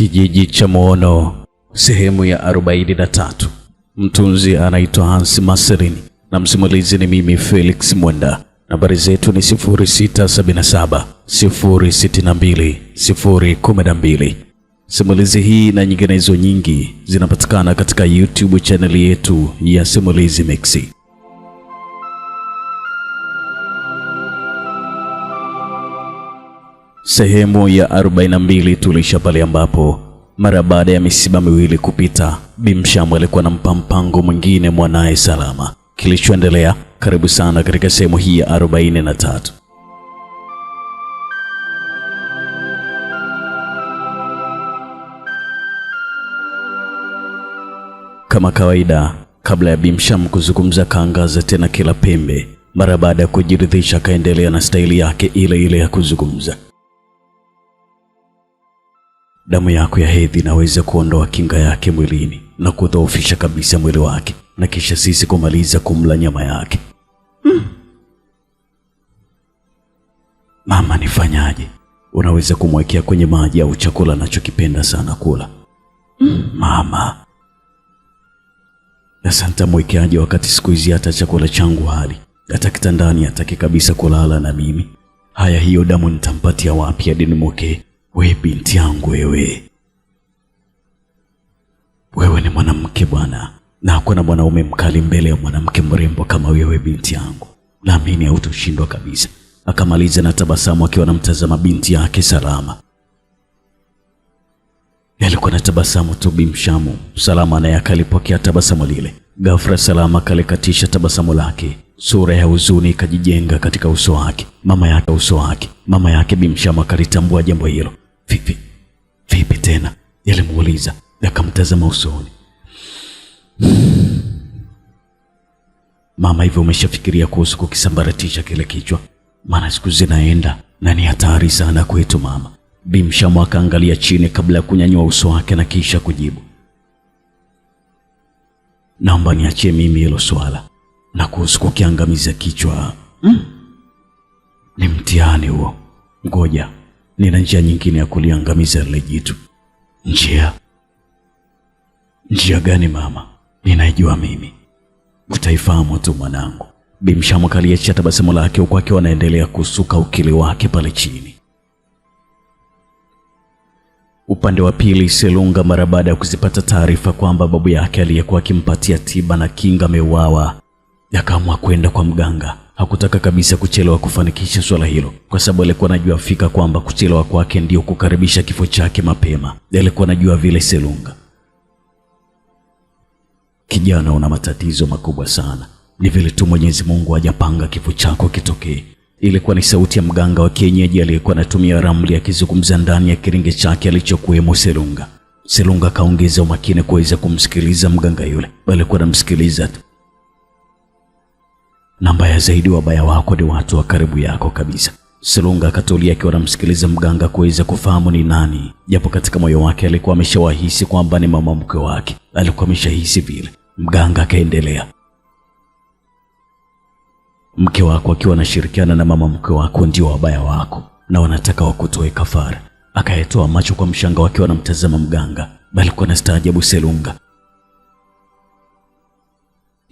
Kijiji cha Muono, sehemu ya 43. Mtunzi anaitwa Hans Maserini na msimulizi ni mimi Felix Mwenda. Nambari zetu ni 0677 062 012. Simulizi hii na nyinginezo nyingi zinapatikana katika YouTube channel yetu ya Simulizi Mix. Sehemu ya 42 tulisha pale ambapo mara baada ya misiba miwili kupita, Bimshamu alikuwa na mpango mwingine mwanae Salama. Kilichoendelea, karibu sana katika sehemu hii ya 43. Kama kawaida, kabla ya Bimshamu kuzungumza, kaangaza tena kila pembe. Mara baada ya kujiridhisha, kaendelea na staili yake ile ile ya kuzungumza. Damu yako ya hedhi inaweza kuondoa kinga yake mwilini na kudhoofisha kabisa mwili wake, na kisha sisi kumaliza kumla nyama yake. Mama, nifanyaje? Unaweza kumwekea kwenye maji au chakula anachokipenda sana kula. Mama, sasa nitamwekeaje wakati siku hizi hata chakula changu hali, hata kitandani hataki kabisa kulala na mimi? Haya, hiyo damu nitampatia wapi hadi nimwekee? We binti yangu, wewe ni mwanamke bwana, na hakuna mwanaume mkali mbele ya mwanamke mrembo kama wewe binti yangu. Naamini hautoshindwa kabisa. Akamaliza na tabasamu akiwa anamtazama binti yake Salama. Alikuwa na tabasamu tu Bimshamu. Salama naye akalipokea tabasamu lile. Ghafla Salama kalikatisha tabasamu lake. Sura ya huzuni ikajijenga katika uso wake. Mama yake Bimshamu akalitambua jambo hilo. Vipi tena? Alimuuliza, akamtazama usoni. Mama, hivyo umeshafikiria kuhusu kukisambaratisha kile kichwa? Maana siku zinaenda na ni hatari sana kwetu mama. Bimshamu akaangalia chini kabla ya kunyanyua uso wake na kisha kujibu, naomba niachie mimi hilo swala, na kuhusu kukiangamiza kichwa ni mtihani huo. Ngoja, nina njia nyingine ya kuliangamiza lile jitu. Njia gani mama? Ninaijua mimi, utaifahamu tu mwanangu. Bimshamu kaliachia tabasamu lake huku akiwa anaendelea kusuka ukili wake pale chini. Upande wa pili, Selunga mara baada ya kuzipata taarifa kwamba babu yake aliyekuwa akimpatia tiba na kinga ameuawa, akaamua kwenda kwa mganga. Hakutaka kabisa kuchelewa kufanikisha swala hilo, kwa sababu alikuwa anajua fika kwamba kuchelewa kwake ndio kukaribisha kifo chake mapema. Alikuwa anajua vile Selunga, kijana, una matatizo makubwa sana. Ni vile tu Mwenyezi Mungu hajapanga kifo chako kitokee. Ilikuwa ni sauti ya mganga wa kienyeji aliyekuwa anatumia ramli akizungumza ndani ya kiringe chake alichokuwemo Selunga. Selunga kaongeza umakini kuweza kumsikiliza mganga yule. Alikuwa anamsikiliza tu. Na mbaya zaidi, wabaya wako ni watu wa karibu yako kabisa. Selunga akatulia akiwa anamsikiliza mganga kuweza kufahamu ni nani, japo katika moyo wake alikuwa ameshawahisi kwamba ni mama mkwe wake. Alikuwa ameshahisi vile. Mganga akaendelea, mke wako akiwa anashirikiana na mama mkwe wako ndio wabaya wako, na wanataka wakutoe kafara. Akayetoa macho kwa mshangao akiwa anamtazama mganga, bali kwa nastaajabu Selunga.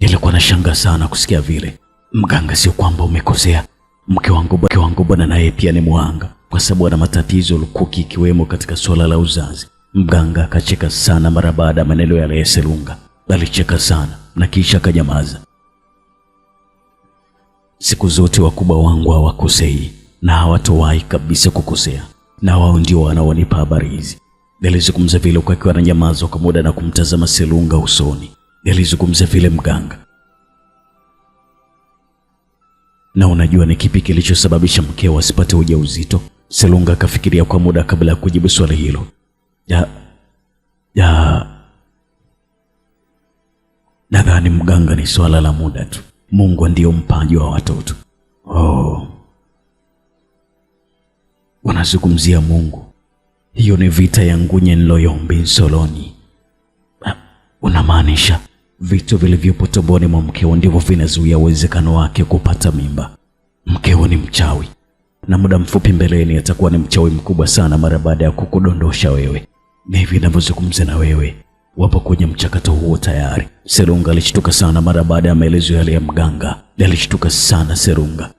Nilikuwa nashangaa sana kusikia vile. Mganga, sio kwamba umekosea. Mke wangu bwana naye pia ni muhanga, kwa sababu ana matatizo lukuki ikiwemo katika swala la uzazi. Mganga akacheka sana mara baada ya maneno yale ya Selunga. Alicheka sana na kisha akanyamaza. Siku zote wakubwa wangu hawakosei na hawatowahi kabisa kukosea, na wao ndio wanaonipa habari hizi. Alizungumza vile kwa akiwa ananyamaza kwa muda na kumtazama Selunga usoni. Alizungumza vile mganga. Na unajua ni kipi kilichosababisha mkeo asipate ujauzito? Selunga akafikiria kwa muda kabla ya kujibu swali hilo. Nadhani mganga, ni swala la muda tu. Mungu ndiyo mpaji wa watoto. Unazungumzia Mungu? Hiyo ni vita ya Ngunye Nloyombi Nsoloni. Unamaanisha vitu vilivyopo tumboni mwa mkeo ndivyo vinazuia uwezekano wake kupata mimba? Mkeo ni mchawi, na muda mfupi mbeleni atakuwa ni mchawi mkubwa sana mara baada ya kukudondosha wewe. Na hivi ninavyozungumza na wewe, wapo kwenye mchakato huo tayari. Selunga alishtuka sana mara baada ya maelezo yale ya mganga. Alishtuka sana Selunga.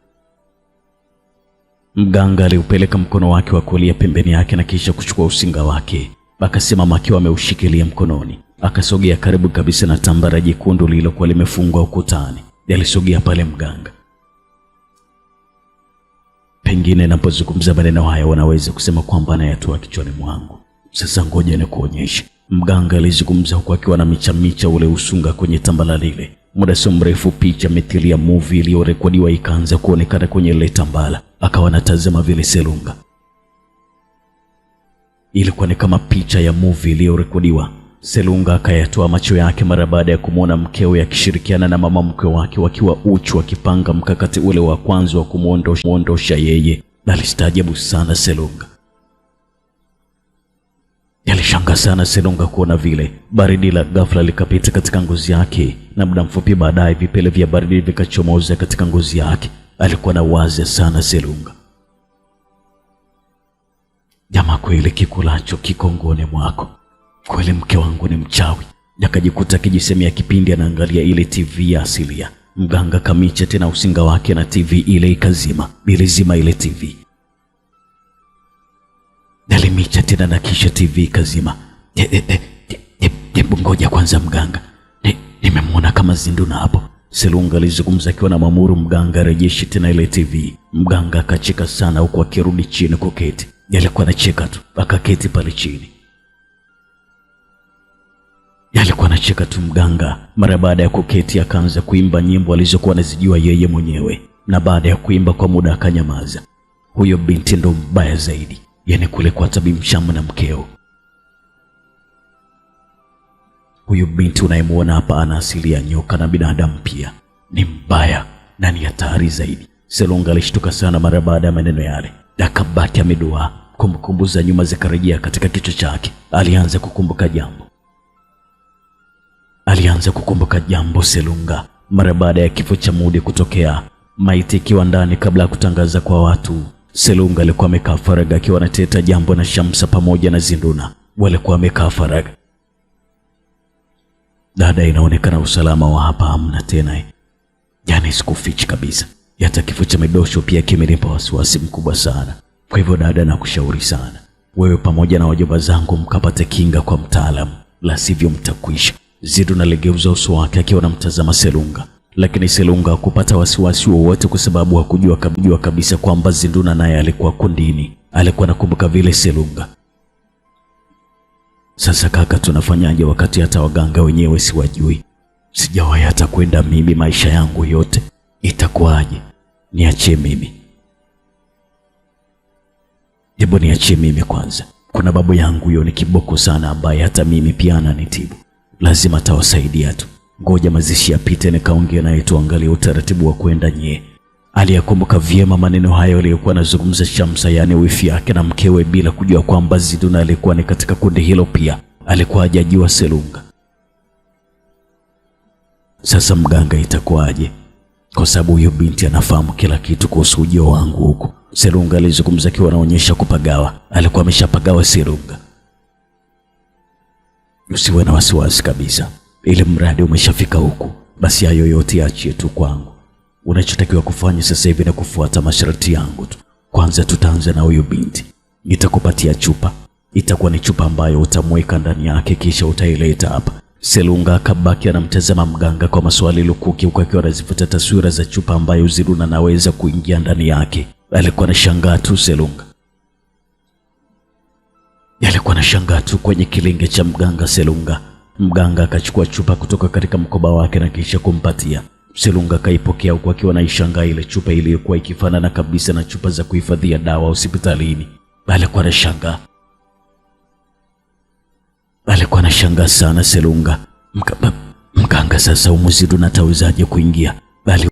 Mganga aliupeleka mkono wake wa kulia pembeni yake na kisha kuchukua usinga wake. Akasimama akiwa ameushikilia mkononi. Akasogea karibu kabisa na tambara jekundu lililokuwa limefungwa ukutani. Alisogea pale mganga. Pengine ninapozungumza maneno haya wanaweza kusema kwamba anayatoa kichwani mwangu. Sasa ngoja nikuonyeshe. Mganga alizungumza huku akiwa na micha ule usunga kwenye tambala lile. Muda si mrefu picha mithili ya movie iliyorekodiwa ikaanza kuonekana kwenye ile tambala. Akawa anatazama vile Selunga. Ilikuwa ni kama picha ya movie iliyorekodiwa. Selunga akayatoa macho yake mara baada ya kumwona mkewe akishirikiana na mama mkwe wake wakiwa uchi wakipanga mkakati ule wa kwanza wa kumuondosha yeye. Alistaajabu sana Selunga. Alishangaa sana Selunga kuona vile. Baridi la ghafla likapita katika ngozi yake na muda mfupi baadaye vipele vya baridi vikachomoza katika ngozi yake. Alikuwa na wazi sana Selunga. Jamaa kweli kikulacho kikongoni mwako. Kweli mke wangu ni mchawi. Akajikuta akijisemea kipindi anaangalia ile TV ya asilia. Mganga kamicha tena usinga wake na TV ile ikazima. Bilizima ile TV. Alimicha tena na kisha TV ikazima. Ngoja kwanza mganga. Nimemwona kama Zinduna hapo. Selunga alizungumza akiwa na mamuru mganga rejeshi tena ile TV. Mganga akacheka sana huku akirudi chini kuketi. Alikuwa anacheka tu. Akaketi pale chini. Alikuwa anacheka tu mganga. Mara baada ya kuketi akaanza kuimba nyimbo alizokuwa anazijua yeye mwenyewe. Na baada ya kuimba kwa muda akanyamaza. Huyo binti ndo mbaya zaidi. Yani kule kwa Tabi Mshamu na mkeo. Huyo binti unayemuona hapa ana asili ya nyoka na binadamu pia. Ni mbaya na ni hatari zaidi. Selunga alishtuka sana mara baada ya maneno yale. Akabaki ameduaa. Kumbukumbu za nyuma zikarejea katika kichwa chake. Alianza kukumbuka jambo Selunga. Mara baada ya kifo cha Mudi kutokea, maiti ikiwa ndani kabla ya kutangaza kwa watu, Selunga alikuwa amekaa faraga akiwa anateta jambo na Shamsa pamoja na Zinduna. Walikuwa wamekaa faraga. Dada, inaonekana usalama wa hapa hamna tena. Yani sikufichi kabisa. Hata kifo cha Midosho pia kimenipa wasiwasi mkubwa sana. Kwa hivyo dada, nakushauri sana. Wewe pamoja na wajomba zangu mkapate kinga kwa mtaalamu. La sivyo mtakwisha. Zinduna aligeuza uso wake akiwa anamtazama Selunga. Lakini Selunga hakupata wasiwasi wowote kwa sababu hakujua kabisa kwamba Zinduna naye alikuwa kundini. Alikuwa anakumbuka vile Selunga. Sasa kaka, tunafanyaje wakati hata waganga wenyewe siwajui? Sijawahi hata kwenda mimi maisha yangu yote. Itakuwaje? Niachie mimi. Hebu niachie mimi kwanza. Kuna babu yangu huyo ni kiboko sana ambaye hata mimi pia ananitibu. Lazima atawasaidia tu. Ngoja mazishi yapite nikaongea naye tuangalie utaratibu wa kwenda nye. Aliyakumbuka vyema maneno hayo aliyokuwa anazungumza Shamsa, yani wifi yake na mkewe, bila kujua kwamba Zinduna alikuwa ni katika kundi hilo pia. Alikuwa hajajua Selunga. Sasa mganga itakuwaje? Kwa sababu huyo binti anafahamu kila kitu kuhusu ujio wangu huko. Selunga alizungumza akiwa anaonyesha kupagawa. Alikuwa ameshapagawa Selunga. Usiwe na wasiwasi kabisa. Ile mradi umeshafika huku, basi hayo yote yaachie tu kwangu. Unachotakiwa kufanya sasa hivi na kufuata masharti yangu tu. Kwanza tutaanza na huyo binti. Nitakupatia chupa. Itakuwa ni chupa ambayo utamweka ndani yake kisha utaileta hapa. Selunga akabaki anamtazama mganga kwa maswali lukuki huku akiwa anazifuta taswira za chupa ambayo Zinduna anaweza kuingia ndani yake. Alikuwa anashangaa tu Selunga. Alikuwa anashangaa tu kwenye kilinge cha mganga Selunga. Mganga akachukua chupa kutoka katika mkoba wake na kisha kumpatia. Selunga akaipokea huku akiwa anaishangaa ile chupa iliyokuwa ikifanana kabisa na chupa za kuhifadhia dawa hospitalini. Alikuwa anashangaa sana Selunga. Mganga, sasa Zinduna atawezaje kuingia? Bali